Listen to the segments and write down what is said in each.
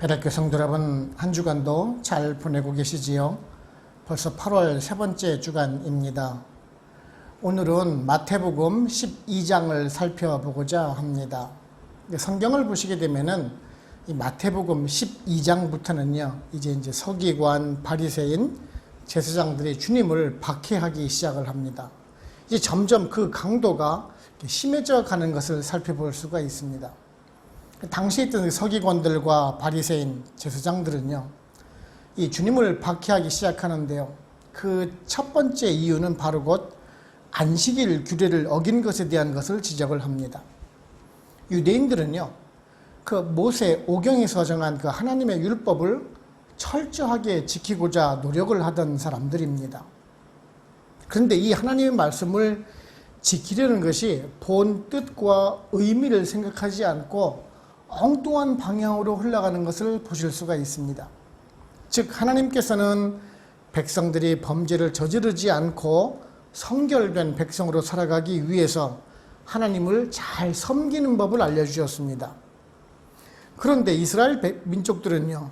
배락교 성도 여러분, 한 주간도 잘 보내고 계시지요? 벌써 8월 세 번째 주간입니다. 오늘은 마태복음 12장을 살펴보고자 합니다. 성경을 보시게 되면은 이 마태복음 12장부터는요, 이제 서기관, 바리새인, 제사장들이 주님을 박해하기 시작을 합니다. 이제 점점 그 강도가 심해져 가는 것을 살펴볼 수가 있습니다. 당시에 있던 서기관들과 바리새인, 제사장들은요, 이 주님을 박해하기 시작하는데요. 그 첫 번째 이유는 바로 곧 안식일 규례를 어긴 것에 대한 것을 지적을 합니다. 유대인들은요, 그 모세 오경에서 정한 그 하나님의 율법을 철저하게 지키고자 노력을 하던 사람들입니다. 그런데 이 하나님의 말씀을 지키려는 것이 본 뜻과 의미를 생각하지 않고 엉뚱한 방향으로 흘러가는 것을 보실 수가 있습니다. 즉, 하나님께서는 백성들이 범죄를 저지르지 않고 성결된 백성으로 살아가기 위해서 하나님을 잘 섬기는 법을 알려주셨습니다. 그런데 이스라엘 민족들은요,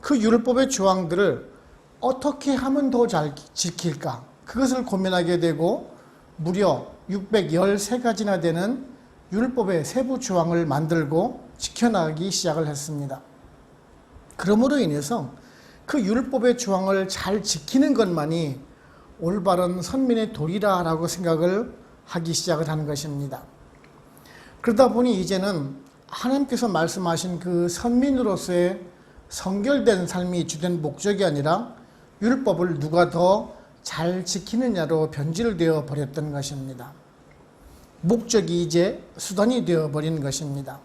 그 율법의 조항들을 어떻게 하면 더 잘 지킬까? 그것을 고민하게 되고 무려 613가지나 되는 율법의 세부 조항을 만들고 지켜나가기 시작을 했습니다. 그러므로 인해서 그 율법의 조항을 잘 지키는 것만이 올바른 선민의 도리라라고 생각을 하기 시작을 하는 것입니다. 그러다 보니 이제는 하나님께서 말씀하신 그 선민으로서의 성결된 삶이 주된 목적이 아니라 율법을 누가 더 잘 지키느냐로 변질되어 버렸던 것입니다. 목적이 이제 수단이 되어 버린 것입니다.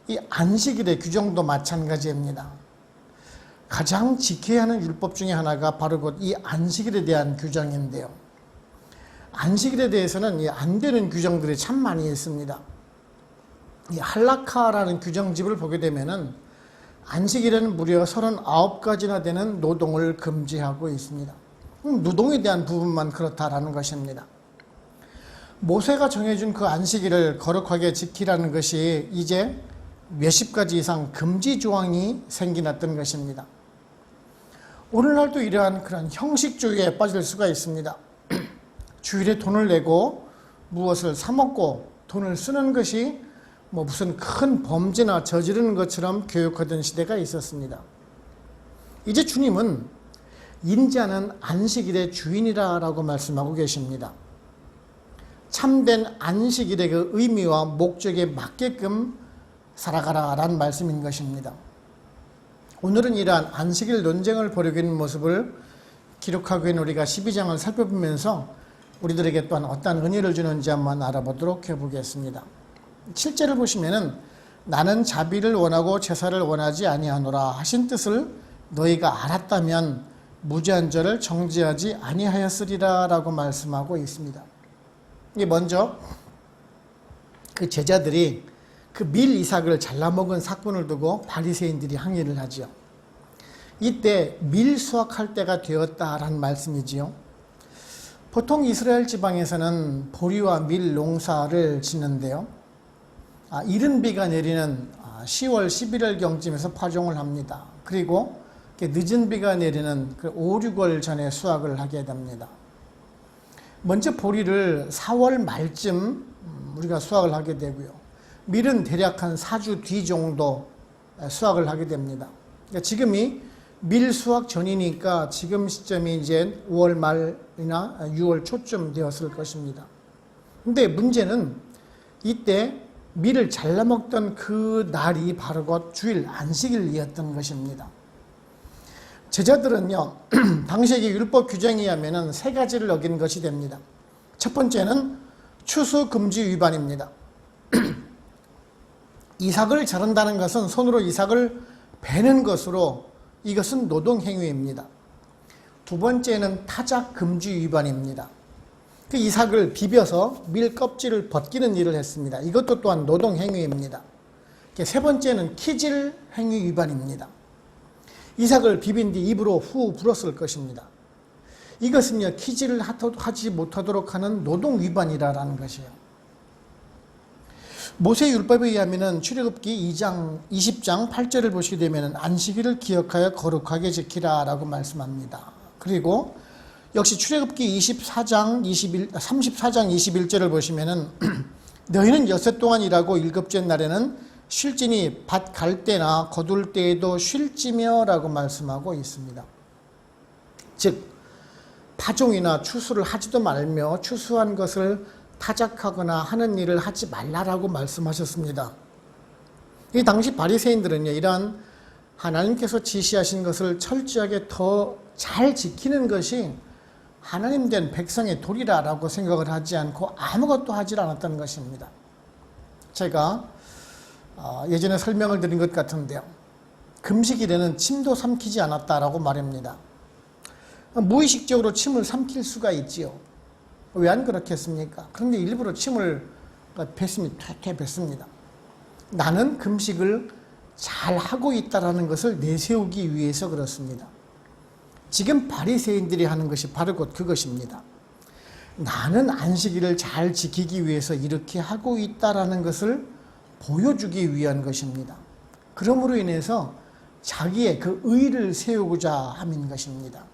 이 안식일의 규정도 마찬가지입니다. 가장 지켜야 하는 율법 중에 하나가 바로 곧 이 안식일에 대한 규정인데요. 안식일에 대해서는 안 되는 규정들이 참 많이 있습니다. 이 할라카라는 규정집을 보게 되면은 안식일에는 무려 39가지나 되는 노동을 금지하고 있습니다. 노동에 대한 부분만 그렇다라는 것입니다. 모세가 정해준 그 안식일을 거룩하게 지키라는 것이 이제 몇십 가지 이상 금지 조항이 생겨났던 것입니다. 오늘날도 이러한 그런 형식주의에 빠질 수가 있습니다. 주일에 돈을 내고 무엇을 사 먹고 돈을 쓰는 것이 무슨 큰 범죄나 저지르는 것처럼 교육하던 시대가 있었습니다. 이제 주님은 인자는 안식일의 주인이라고 말씀하고 계십니다. 참된 안식일의 그 의미와 목적에 맞게끔 살아가라라는 말씀인 것입니다. 오늘은 이러한 안식일 논쟁을 벌이고 있는 모습을 기록하고 있는 우리가 12장을 살펴보면서 우리들에게 또한 어떤 은혜를 주는지 한번 알아보도록 해보겠습니다. 7절을 보시면은 나는 자비를 원하고 제사를 원하지 아니하노라 하신 뜻을 너희가 알았다면 무죄한 자를 정죄하지 아니하였으리라 라고 말씀하고 있습니다. 이게 먼저 그 제자들이 그 밀 이삭을 잘라먹은 사건을 두고 바리새인들이 항의를 하죠. 이때 밀 수확할 때가 되었다라는 말씀이지요. 보통 이스라엘 지방에서는 보리와 밀 농사를 짓는데요. 이른 비가 내리는 10월, 11월경쯤에서 파종을 합니다. 그리고 늦은 비가 내리는 그 5, 6월 전에 수확을 하게 됩니다. 먼저 보리를 4월 말쯤 우리가 수확을 하게 되고요. 밀은 대략 한 4주 뒤 정도 수확을 하게 됩니다. 그러니까 지금이 밀 수확 전이니까 지금 시점이 이제 5월 말이나 6월 초쯤 되었을 것입니다. 근데 문제는 이때 밀을 잘라먹던 그 날이 바로 곧 주일 안식일이었던 것입니다. 제자들은요, 당시의 율법 규정에 의하면 세 가지를 어긴 것이 됩니다. 첫 번째는 추수 금지 위반입니다. 이삭을 자른다는 것은 손으로 이삭을 베는 것으로 이것은 노동행위입니다. 두 번째는 타작 금지 위반입니다. 그 이삭을 비벼서 밀 껍질을 벗기는 일을 했습니다. 이것도 또한 노동행위입니다. 세 번째는 키질 행위 위반입니다. 이삭을 비빈 뒤 입으로 후 불었을 것입니다. 이것은요, 키질을 하지 못하도록 하는 노동 위반이라는 것이에요. 모세율법에 의하면 출애굽기 2장 20장 8절을 보시게 되면 안식일을 기억하여 거룩하게 지키라 라고 말씀합니다. 그리고 역시 출애굽기 34장 34장 21절을 보시면은 너희는 여섯 동안 일하고 일곱째 날에는 쉴지니 밭 갈 때나 거둘 때에도 쉴지며 라고 말씀하고 있습니다. 즉 파종이나 추수를 하지도 말며 추수한 것을 타작하거나 하는 일을 하지 말라라고 말씀하셨습니다. 이 당시 바리새인들은요, 이러한 하나님께서 지시하신 것을 철저하게 더 잘 지키는 것이 하나님 된 백성의 도리라라고 생각을 하지 않고 아무것도 하지 않았다는 것입니다. 제가 예전에 설명을 드린 것 같은데요, 금식일에는 침도 삼키지 않았다라고 말합니다. 무의식적으로 침을 삼킬 수가 있지요. 왜 안 그렇겠습니까? 그런데 일부러 침을 퇴퇴 뱉습니다. 나는 금식을 잘 하고 있다라는 것을 내세우기 위해서 그렇습니다. 지금 바리새인들이 하는 것이 바로 곧 그것입니다. 나는 안식일을 잘 지키기 위해서 이렇게 하고 있다라는 것을 보여주기 위한 것입니다. 그러므로 인해서 자기의 그 의를 세우고자 함인 것입니다.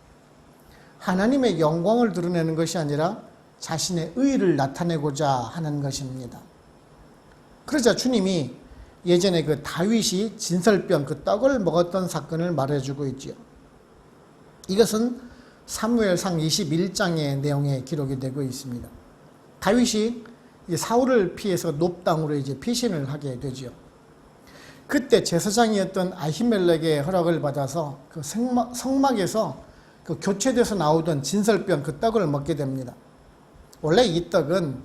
하나님의 영광을 드러내는 것이 아니라 자신의 의를 나타내고자 하는 것입니다. 그러자 주님이 예전에 그 다윗이 진설병 그 떡을 먹었던 사건을 말해주고 있지요. 이것은 사무엘상 21장의 내용에 기록이 되고 있습니다. 다윗이 사울을 피해서 높당으로 이제 피신을 하게 되죠. 그때 제사장이었던 아히멜렉의 허락을 받아서 그 성막에서 그 교체돼서 나오던 진설병 그 떡을 먹게 됩니다. 원래 이 떡은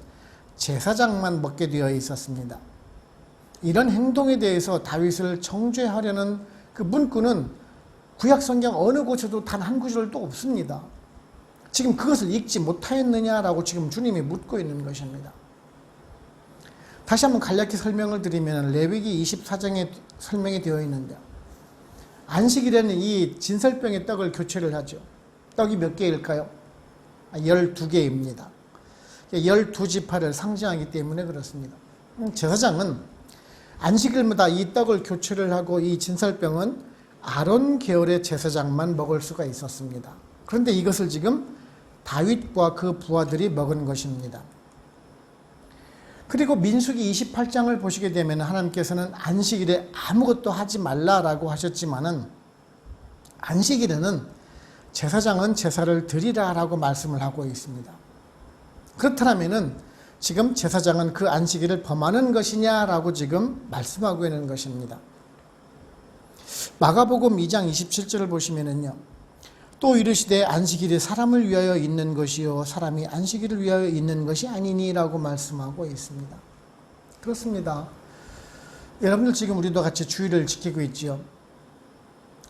제사장만 먹게 되어 있었습니다. 이런 행동에 대해서 다윗을 정죄하려는 그 문구는 구약 성경 어느 곳에도 단 한 구절도 없습니다. 지금 그것을 읽지 못하였느냐라고 지금 주님이 묻고 있는 것입니다. 다시 한번 간략히 설명을 드리면 레위기 24장에 설명이 되어 있는데, 안식일에는 이 진설병의 떡을 교체를 하죠. 떡이 몇 개일까요? 12개입니다. 12지파를 상징하기 때문에 그렇습니다. 제사장은 안식일마다 이 떡을 교체를 하고 이 진설병은 아론 계열의 제사장만 먹을 수가 있었습니다. 그런데 이것을 지금 다윗과 그 부하들이 먹은 것입니다. 그리고 민수기 28장을 보시게 되면 하나님께서는 안식일에 아무것도 하지 말라라고 하셨지만은 안식일에는 제사장은 제사를 드리라라고 말씀을 하고 있습니다. 그렇다면은 지금 제사장은 그 안식일을 범하는 것이냐라고 지금 말씀하고 있는 것입니다. 마가복음 2장 27절을 보시면은요, 또 이르시되 안식일이 사람을 위하여 있는 것이요 사람이 안식일을 위하여 있는 것이 아니니라고 말씀하고 있습니다. 그렇습니다. 여러분들 지금 우리도 같이 주일을 지키고 있지요.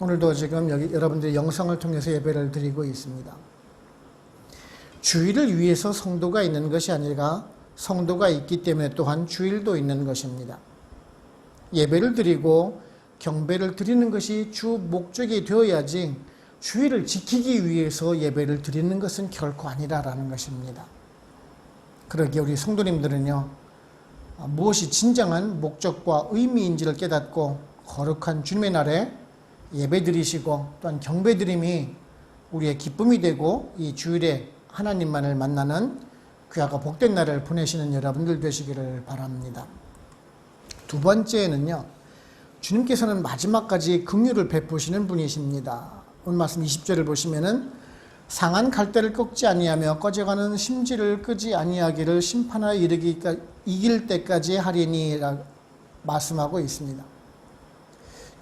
오늘도 지금 여기 여러분들의 영상을 통해서 예배를 드리고 있습니다. 주일을 위해서 성도가 있는 것이 아니라 성도가 있기 때문에 또한 주일도 있는 것입니다. 예배를 드리고 경배를 드리는 것이 주 목적이 되어야지 주일을 지키기 위해서 예배를 드리는 것은 결코 아니라라는 것입니다. 그러기에 우리 성도님들은요, 무엇이 진정한 목적과 의미인지를 깨닫고 거룩한 주님의 날에 예배 드리시고 또한 경배 드림이 우리의 기쁨이 되고 이 주일에 하나님만을 만나는 귀하고 복된 날을 보내시는 여러분들 되시기를 바랍니다. 두 번째는요, 주님께서는 마지막까지 긍휼을 베푸시는 분이십니다. 오늘 말씀 20절을 보시면은 상한 갈대를 꺾지 아니하며 꺼져가는 심지를 끄지 아니하기를 심판하여 이길 때까지 하리니 라고 말씀하고 있습니다.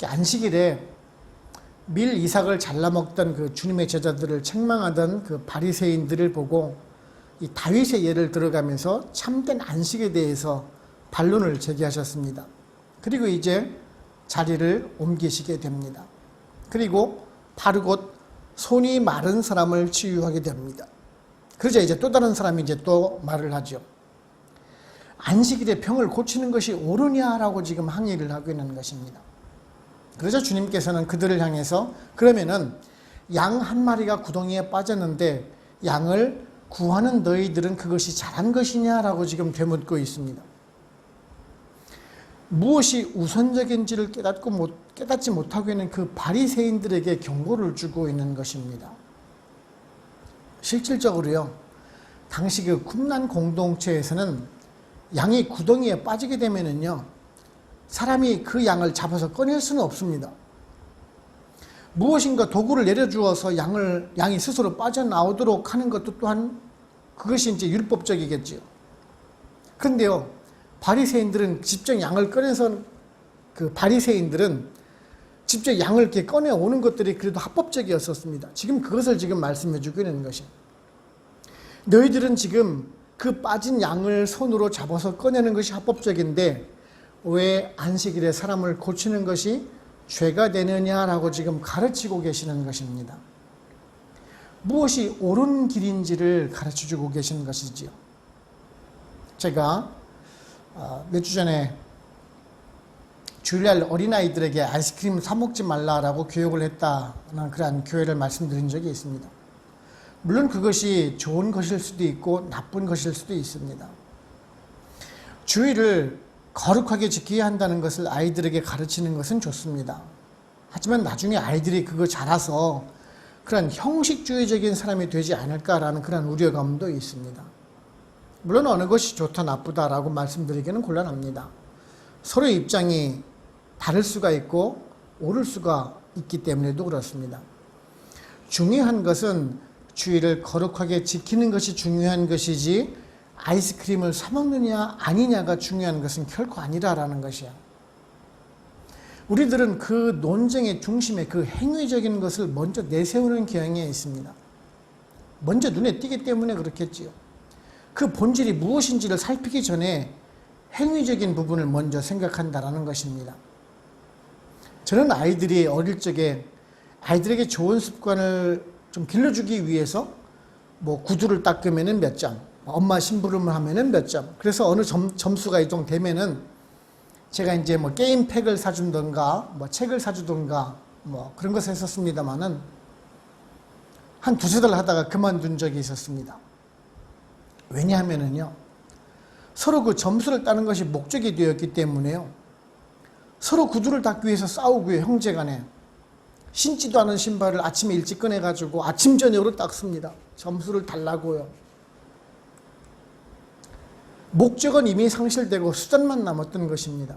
안식일에 밀 이삭을 잘라 먹던 그 주님의 제자들을 책망하던 그 바리새인들을 보고 이 다윗의 예를 들어가면서 참된 안식에 대해서 반론을 제기하셨습니다. 그리고 이제 자리를 옮기시게 됩니다. 그리고 바로 곧 손이 마른 사람을 치유하게 됩니다. 그러자 이제 또 다른 사람이 이제 또 말을 하죠. 안식일에 병을 고치는 것이 옳으냐라고 지금 항의를 하고 있는 것입니다. 그러자 주님께서는 그들을 향해서 그러면은 양 한 마리가 구덩이에 빠졌는데 양을 구하는 너희들은 그것이 잘한 것이냐라고 지금 되묻고 있습니다. 무엇이 우선적인지를 깨닫지 못하고 있는 그 바리새인들에게 경고를 주고 있는 것입니다. 실질적으로요, 당시 그 쿰란 공동체에서는 양이 구덩이에 빠지게 되면은요, 사람이 그 양을 잡아서 꺼낼 수는 없습니다. 무엇인가 도구를 내려주어서 양이 스스로 빠져나오도록 하는 것도 또한 그것이 이제 율법적이겠지요. 그런데요, 바리새인들은 직접 양을 꺼내서 그 바리새인들은 직접 양을 이렇게 꺼내오는 것들이 그래도 합법적이었었습니다. 지금 그것을 지금 말씀해주고 있는 것이에요. 너희들은 지금 그 빠진 양을 손으로 잡아서 꺼내는 것이 합법적인데 왜 안식일에 사람을 고치는 것이 죄가 되느냐라고 지금 가르치고 계시는 것입니다. 무엇이 옳은 길인지를 가르쳐주고 계시는 것이지요. 제가 몇 주 전에 주일날 어린아이들에게 아이스크림 사 먹지 말라라고 교육을 했다는 그런 교회를 말씀드린 적이 있습니다. 물론 그것이 좋은 것일 수도 있고 나쁜 것일 수도 있습니다. 주의를 거룩하게 지켜야 한다는 것을 아이들에게 가르치는 것은 좋습니다. 하지만 나중에 아이들이 그거 자라서 그런 형식주의적인 사람이 되지 않을까라는 그런 우려감도 있습니다. 물론 어느 것이 좋다 나쁘다라고 말씀드리기는 곤란합니다. 서로의 입장이 다를 수가 있고 옳을 수가 있기 때문에도 그렇습니다. 중요한 것은 주의를 거룩하게 지키는 것이 중요한 것이지 아이스크림을 사 먹느냐 아니냐가 중요한 것은 결코 아니라라는 것이야. 우리들은 그 논쟁의 중심에 그 행위적인 것을 먼저 내세우는 경향이 있습니다. 먼저 눈에 띄기 때문에 그렇겠지요. 그 본질이 무엇인지를 살피기 전에 행위적인 부분을 먼저 생각한다라는 것입니다. 저는 아이들이 어릴 적에 아이들에게 좋은 습관을 좀 길러주기 위해서 뭐 구두를 닦으면은 몇 점, 엄마 심부름을 하면은 몇 점. 그래서 어느 점수가 이 정도 되면은 제가 이제 뭐 게임팩을 사준던가 뭐 책을 사주던가 뭐 그런 것을 했었습니다만은 한 두세 달 하다가 그만둔 적이 있었습니다. 왜냐하면은요, 서로 그 점수를 따는 것이 목적이 되었기 때문에요. 서로 구두를 닦기 위해서 싸우고요, 형제 간에. 신지도 않은 신발을 아침에 일찍 꺼내가지고 아침 저녁으로 닦습니다. 점수를 달라고요. 목적은 이미 상실되고 수단만 남았던 것입니다.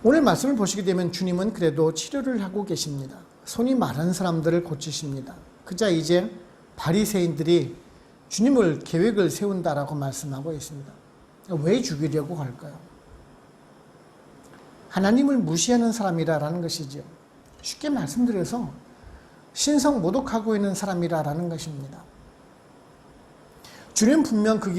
오늘 말씀을 보시게 되면 주님은 그래도 치료를 하고 계십니다. 손이 마른 사람들을 고치십니다. 그자 이제 바리새인들이 주님을 계획을 세운다라고 말씀하고 있습니다. 왜 죽이려고 할까요? 하나님을 무시하는 사람이라는 것이죠. 쉽게 말씀드려서 신성 모독하고 있는 사람이라는 것입니다. 주님 분명 그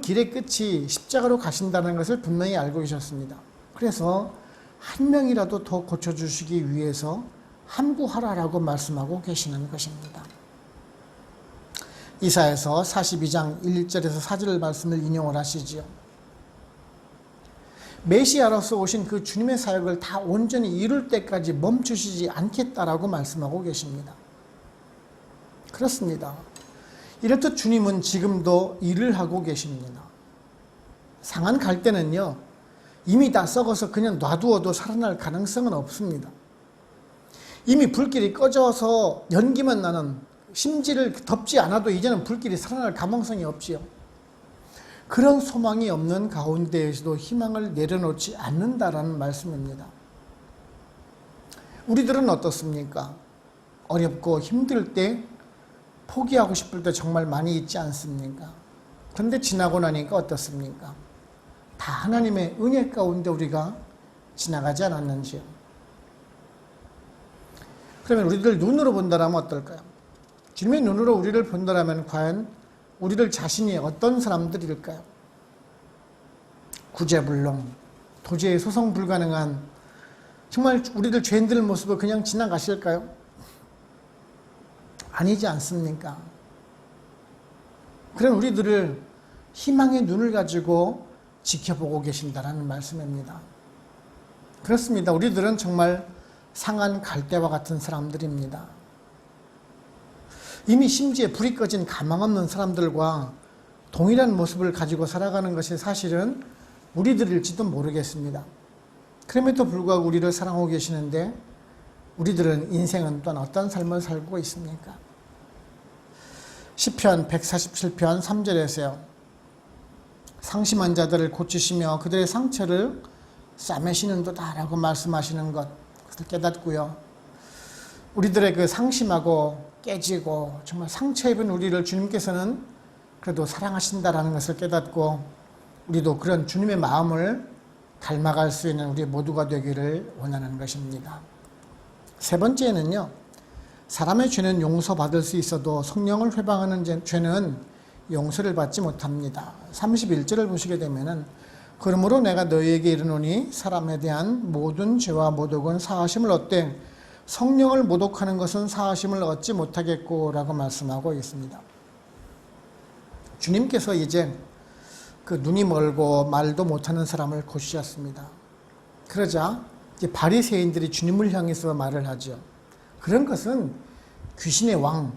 길의 끝이 십자가로 가신다는 것을 분명히 알고 계셨습니다. 그래서 한 명이라도 더 고쳐주시기 위해서 함구하라라고 말씀하고 계시는 것입니다. 이사야서 42장 1절에서 4절 말씀을 인용을 하시지요. 메시아로서 오신 그 주님의 사역을 다 온전히 이룰 때까지 멈추시지 않겠다라고 말씀하고 계십니다. 그렇습니다. 이렇듯 주님은 지금도 일을 하고 계십니다. 상한 갈 때는요, 이미 다 썩어서 그냥 놔두어도 살아날 가능성은 없습니다. 이미 불길이 꺼져서 연기만 나는, 심지를 덮지 않아도 이제는 불길이 살아날 가망성이 없지요. 그런 소망이 없는 가운데에서도 희망을 내려놓지 않는다라는 말씀입니다. 우리들은 어떻습니까? 어렵고 힘들 때, 포기하고 싶을 때 정말 많이 있지 않습니까? 그런데 지나고 나니까 어떻습니까? 다 하나님의 은혜 가운데 우리가 지나가지 않았는지요? 그러면 우리들 눈으로 본다면 어떨까요? 주님의 눈으로 우리를 본다면 과연 우리들 자신이 어떤 사람들일까요? 구제불능, 도저히 소송 불가능한, 정말 우리들 죄인들 모습을 그냥 지나가실까요? 아니지 않습니까? 그런 우리들을 희망의 눈을 가지고 지켜보고 계신다는 말씀입니다. 그렇습니다. 우리들은 정말 상한 갈대와 같은 사람들입니다. 이미 심지에 불이 꺼진 가망 없는 사람들과 동일한 모습을 가지고 살아가는 것이 사실은 우리들일지도 모르겠습니다. 그럼에도 불구하고 우리를 사랑하고 계시는데 우리들은 인생은 또한 어떤 삶을 살고 있습니까? 시편 147편 3절에서요. 상심한 자들을 고치시며 그들의 상처를 싸매시는도다라고 말씀하시는 것을 깨닫고요. 우리들의 그 상심하고 깨지고 정말 상처 입은 우리를 주님께서는 그래도 사랑하신다라는 것을 깨닫고 우리도 그런 주님의 마음을 닮아갈 수 있는 우리 모두가 되기를 원하는 것입니다. 세 번째는요. 사람의 죄는 용서받을 수 있어도 성령을 회방하는 죄는 용서를 받지 못합니다. 31절을 보시게 되면은 그러므로 내가 너희에게 이르노니 사람에 대한 모든 죄와 모독은 사하심을 얻되 성령을 모독하는 것은 사하심을 얻지 못하겠고 라고 말씀하고 있습니다. 주님께서 이제 그 눈이 멀고 말도 못하는 사람을 고치셨습니다. 그러자 이제 바리새인들이 주님을 향해서 말을 하죠. 그런 것은 귀신의 왕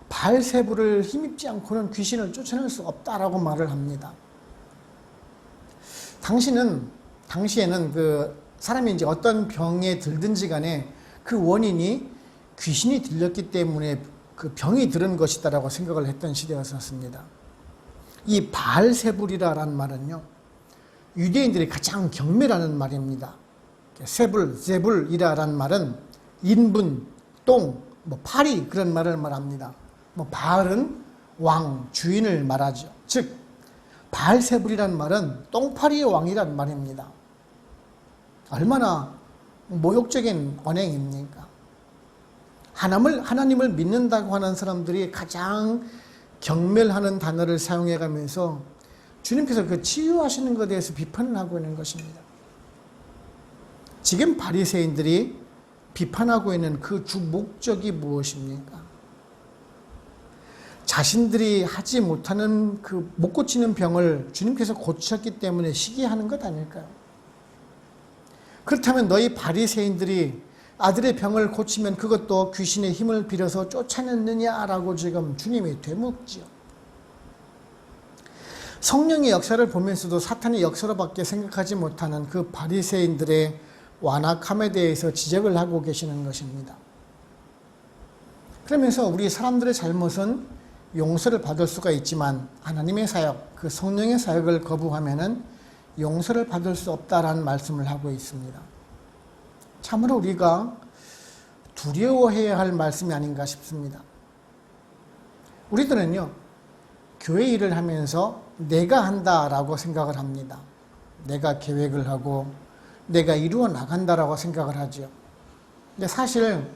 바알세불을 힘입지 않고는 귀신을 쫓아낼 수 없다라고 말을 합니다. 당시에는 그 사람이 이제 어떤 병에 들든지 간에 그 원인이 귀신이 들렸기 때문에 그 병이 들은 것이다라고 생각을 했던 시대였었습니다. 이 바알세불이라는 말은요, 유대인들이 가장 경멸하는 말입니다. 세불이라는 말은 인분, 똥, 파리 그런 말을 말합니다. 바알은 왕, 주인을 말하죠. 즉 바알세불이라는 말은 똥파리의 왕이란 말입니다. 얼마나 모욕적인 언행입니까? 하나님을 믿는다고 하는 사람들이 가장 경멸하는 단어를 사용해 가면서 주님께서 그 치유하시는 것에 대해서 비판을 하고 있는 것입니다. 지금 바리새인들이 비판하고 있는 그 주 목적이 무엇입니까? 자신들이 하지 못하는 그 못 고치는 병을 주님께서 고치셨기 때문에 시기하는 것 아닐까요? 그렇다면 너희 바리새인들이 아들의 병을 고치면 그것도 귀신의 힘을 빌어서 쫓아냈느냐라고 지금 주님이 되묻지요. 성령의 역사를 보면서도 사탄의 역사로밖에 생각하지 못하는 그 바리새인들의 완악함에 대해서 지적을 하고 계시는 것입니다. 그러면서 우리 사람들의 잘못은 용서를 받을 수가 있지만 하나님의 사역, 그 성령의 사역을 거부하면은 용서를 받을 수 없다라는 말씀을 하고 있습니다. 참으로 우리가 두려워해야 할 말씀이 아닌가 싶습니다. 우리들은요, 교회 일을 하면서 내가 한다라고 생각을 합니다. 내가 계획을 하고 내가 이루어 나간다라고 생각을 하죠. 근데 사실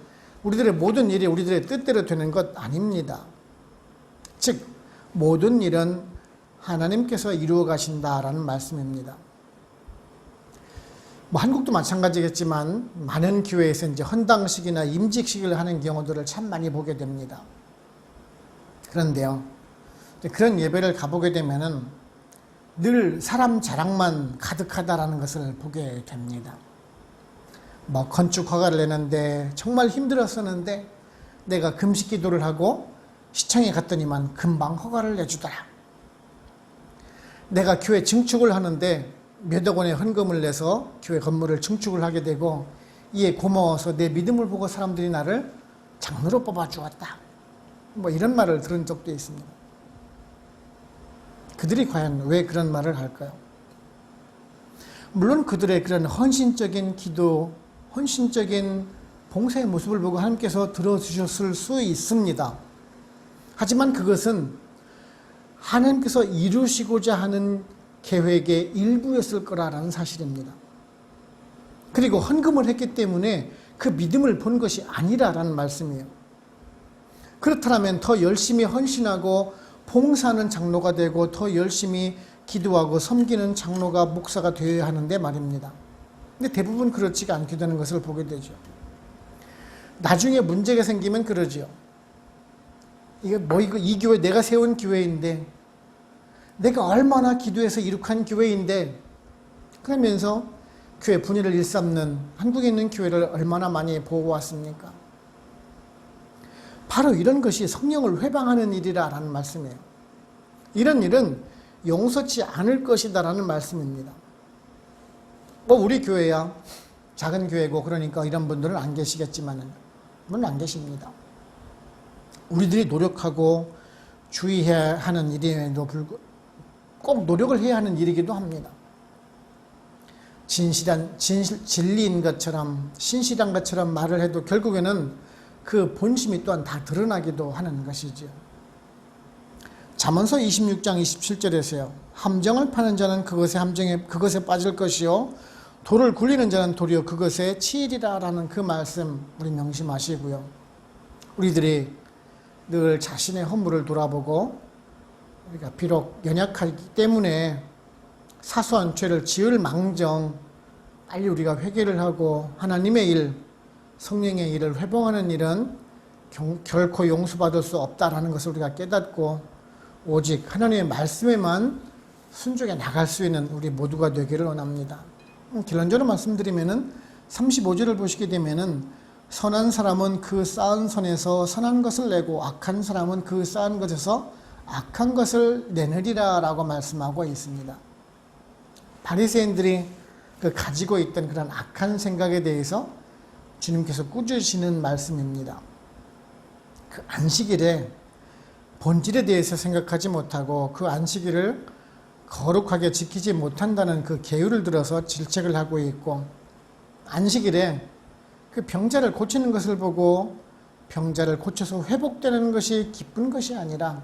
우리들의 모든 일이 우리들의 뜻대로 되는 것 아닙니다. 즉 모든 일은 하나님께서 이루어 가신다라는 말씀입니다. 한국도 마찬가지겠지만 많은 교회에서 이제 헌당식이나 임직식을 하는 경우들을 참 많이 보게 됩니다. 그런데요, 그런 예배를 가보게 되면은 늘 사람 자랑만 가득하다라는 것을 보게 됩니다. 건축 허가를 내는데 정말 힘들었었는데 내가 금식 기도를 하고 시청에 갔더니만 금방 허가를 내주더라. 내가 교회 증축을 하는데 몇억 원의 헌금을 내서 교회 건물을 증축을 하게 되고 이에 고마워서 내 믿음을 보고 사람들이 나를 장로로 뽑아주었다. 이런 말을 들은 적도 있습니다. 그들이 과연 왜 그런 말을 할까요? 물론 그들의 그런 헌신적인 기도, 헌신적인 봉사의 모습을 보고 하나님께서 들어주셨을 수 있습니다. 하지만 그것은 하나님께서 이루시고자 하는 계획의 일부였을 거라는 사실입니다. 그리고 헌금을 했기 때문에 그 믿음을 본 것이 아니라라는 말씀이에요. 그렇다면 더 열심히 헌신하고 봉사하는 장로가 되고 더 열심히 기도하고 섬기는 장로가 목사가 되어야 하는데 말입니다. 근데 대부분 그렇지가 않게 되는 것을 보게 되죠. 나중에 문제가 생기면 그러죠. 이 교회 내가 세운 교회인데 내가 얼마나 기도해서 이룩한 교회인데 그러면서 교회 분위를 일삼는 한국에 있는 교회를 얼마나 많이 보호왔습니까? 바로 이런 것이 성령을 회방하는 일이라는 말씀이에요. 이런 일은 용서치 않을 것이다라는 말씀입니다. 뭐 우리 교회야 작은 교회고 그러니까 이런 분들은 안 계시겠지만은 물론 안 계십니다. 우리들이 노력하고 주의해야 하는 일임에도 불구하고 꼭 노력을 해야 하는 일이기도 합니다. 진리인 것처럼 신실한 것처럼 말을 해도 결국에는 그 본심이 또한 다 드러나기도 하는 것이죠. 잠언서 26장 27절에서요. 함정을 파는 자는 그것에 빠질 것이요 돌을 굴리는 자는 도리어 그것에 치이리라 라는 그 말씀 우리 명심하시고요. 우리들이 늘 자신의 허물을 돌아보고 우리가 비록 연약하기 때문에 사소한 죄를 지을 망정 빨리 우리가 회개를 하고 하나님의 일, 성령의 일을 회복하는 일은 결코 용서받을 수 없다라는 것을 우리가 깨닫고 오직 하나님의 말씀에만 순종해 나갈 수 있는 우리 모두가 되기를 원합니다. 결론적으로 말씀드리면은 35절을 보시게 되면은 선한 사람은 그 쌓은 선에서 선한 것을 내고 악한 사람은 그 쌓은 것에서 악한 것을 내느리라 라고 말씀하고 있습니다. 바리새인들이 가지고 있던 그런 악한 생각에 대해서 주님께서 꾸짖으시는 말씀입니다. 그 안식일에 본질에 대해서 생각하지 못하고 그 안식일을 거룩하게 지키지 못한다는 그 계율을 들어서 질책을 하고 있고, 안식일에 그 병자를 고치는 것을 보고 병자를 고쳐서 회복되는 것이 기쁜 것이 아니라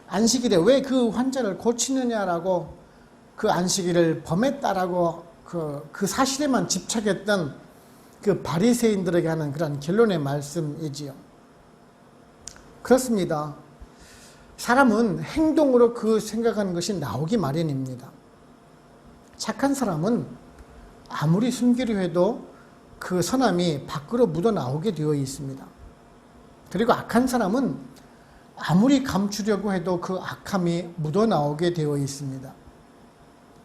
안식일에 왜 그 환자를 고치느냐라고 그 안식일을 범했다라고 그 사실에만 집착했던 그 바리새인들에게 하는 그런 결론의 말씀이지요. 그렇습니다. 사람은 행동으로 그 생각하는 것이 나오기 마련입니다. 착한 사람은 아무리 숨기려 해도 그 선함이 밖으로 묻어나오게 되어 있습니다. 그리고 악한 사람은 아무리 감추려고 해도 그 악함이 묻어나오게 되어 있습니다.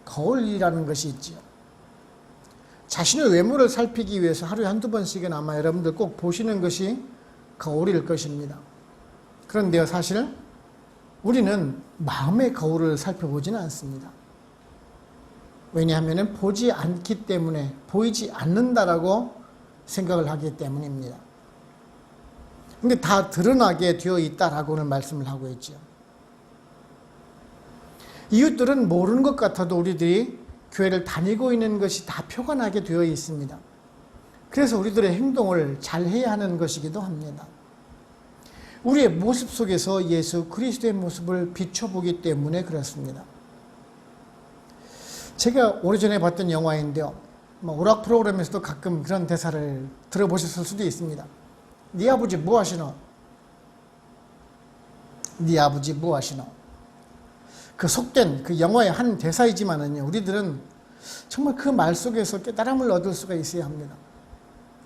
거울이라는 것이 있지요. 자신의 외모를 살피기 위해서 하루에 한두 번씩은 아마 여러분들 꼭 보시는 것이 거울일 것입니다. 그런데요, 사실 우리는 마음의 거울을 살펴보지는 않습니다. 왜냐하면 보지 않기 때문에, 보이지 않는다라고 생각을 하기 때문입니다. 근데 다 드러나게 되어 있다라고 오늘 말씀을 하고 있죠. 이웃들은 모르는 것 같아도 우리들이 교회를 다니고 있는 것이 다 표가 나게 되어 있습니다. 그래서 우리들의 행동을 잘 해야 하는 것이기도 합니다. 우리의 모습 속에서 예수 그리스도의 모습을 비춰보기 때문에 그렇습니다. 제가 오래전에 봤던 영화인데요, 오락 프로그램에서도 가끔 그런 대사를 들어보셨을 수도 있습니다. 네 아버지 뭐 하시노? 네 아버지 뭐 하시노? 그 속된 그 영화의 한 대사이지만은요, 우리들은 정말 그 말 속에서 깨달음을 얻을 수가 있어야 합니다.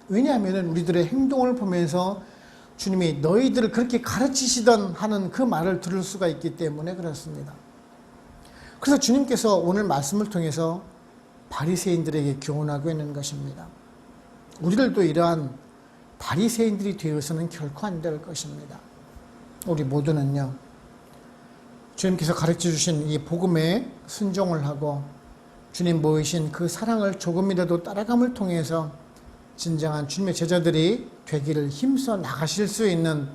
왜냐하면 우리들의 행동을 보면서 주님이 너희들을 그렇게 가르치시던 하는 그 말을 들을 수가 있기 때문에 그렇습니다. 그래서 주님께서 오늘 말씀을 통해서 바리새인들에게 교훈하고 있는 것입니다. 우리들도 이러한 바리새인들이 되어서는 결코 안 될 것입니다. 우리 모두는요, 주님께서 가르쳐 주신 이 복음에 순종을 하고 주님 보이신 그 사랑을 조금이라도 따라감을 통해서 진정한 주님의 제자들이 되기를 힘써 나가실 수 있는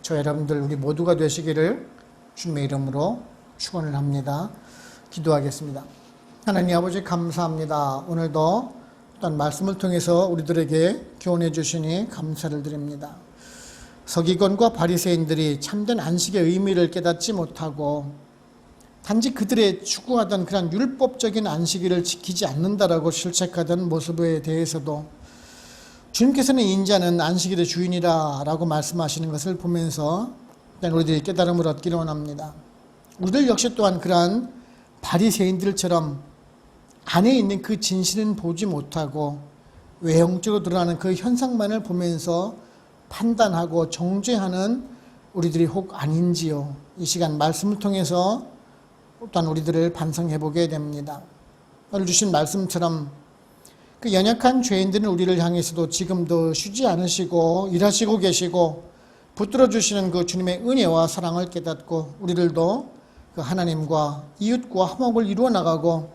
저 여러분들 우리 모두가 되시기를 주님의 이름으로 축원을 합니다. 기도하겠습니다. 하나님 아버지 감사합니다. 오늘도 어떤 말씀을 통해서 우리들에게 교훈해 주시니 감사를 드립니다. 서기관과 바리새인들이 참된 안식의 의미를 깨닫지 못하고 단지 그들의 추구하던 그런 율법적인 안식일을 지키지 않는다라고 실책하던 모습에 대해서도 주님께서는 인자는 안식일의 주인이라 라고 말씀하시는 것을 보면서 우리들이 깨달음을 얻기를 원합니다. 우리들 역시 또한 그러한 바리새인들처럼 안에 있는 그 진실은 보지 못하고 외형적으로 드러나는 그 현상만을 보면서 판단하고 정죄하는 우리들이 혹 아닌지요. 이 시간 말씀을 통해서 또한 우리들을 반성해보게 됩니다. 오늘 주신 말씀처럼 그 연약한 죄인들은 우리를 향해서도 지금도 쉬지 않으시고 일하시고 계시고 붙들어 주시는 그 주님의 은혜와 사랑을 깨닫고 우리들도 그 하나님과 이웃과 화목을 이루어 나가고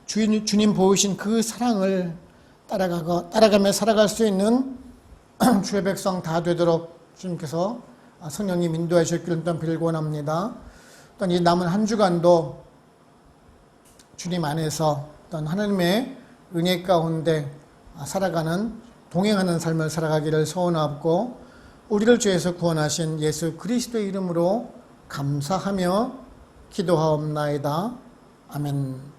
주님 보이신 그 사랑을 따라가며 살아갈 수 있는 주의 백성 다 되도록 주님께서 성령님 인도해 주셨기를 빌고 원합니다. 또한 이 남은 한 주간도 주님 안에서 어떤 하나님의 은혜 가운데 살아가는 동행하는 삶을 살아가기를 소원하고 우리를 죄에서 구원하신 예수 그리스도의 이름으로 감사하며 기도하옵나이다. 아멘.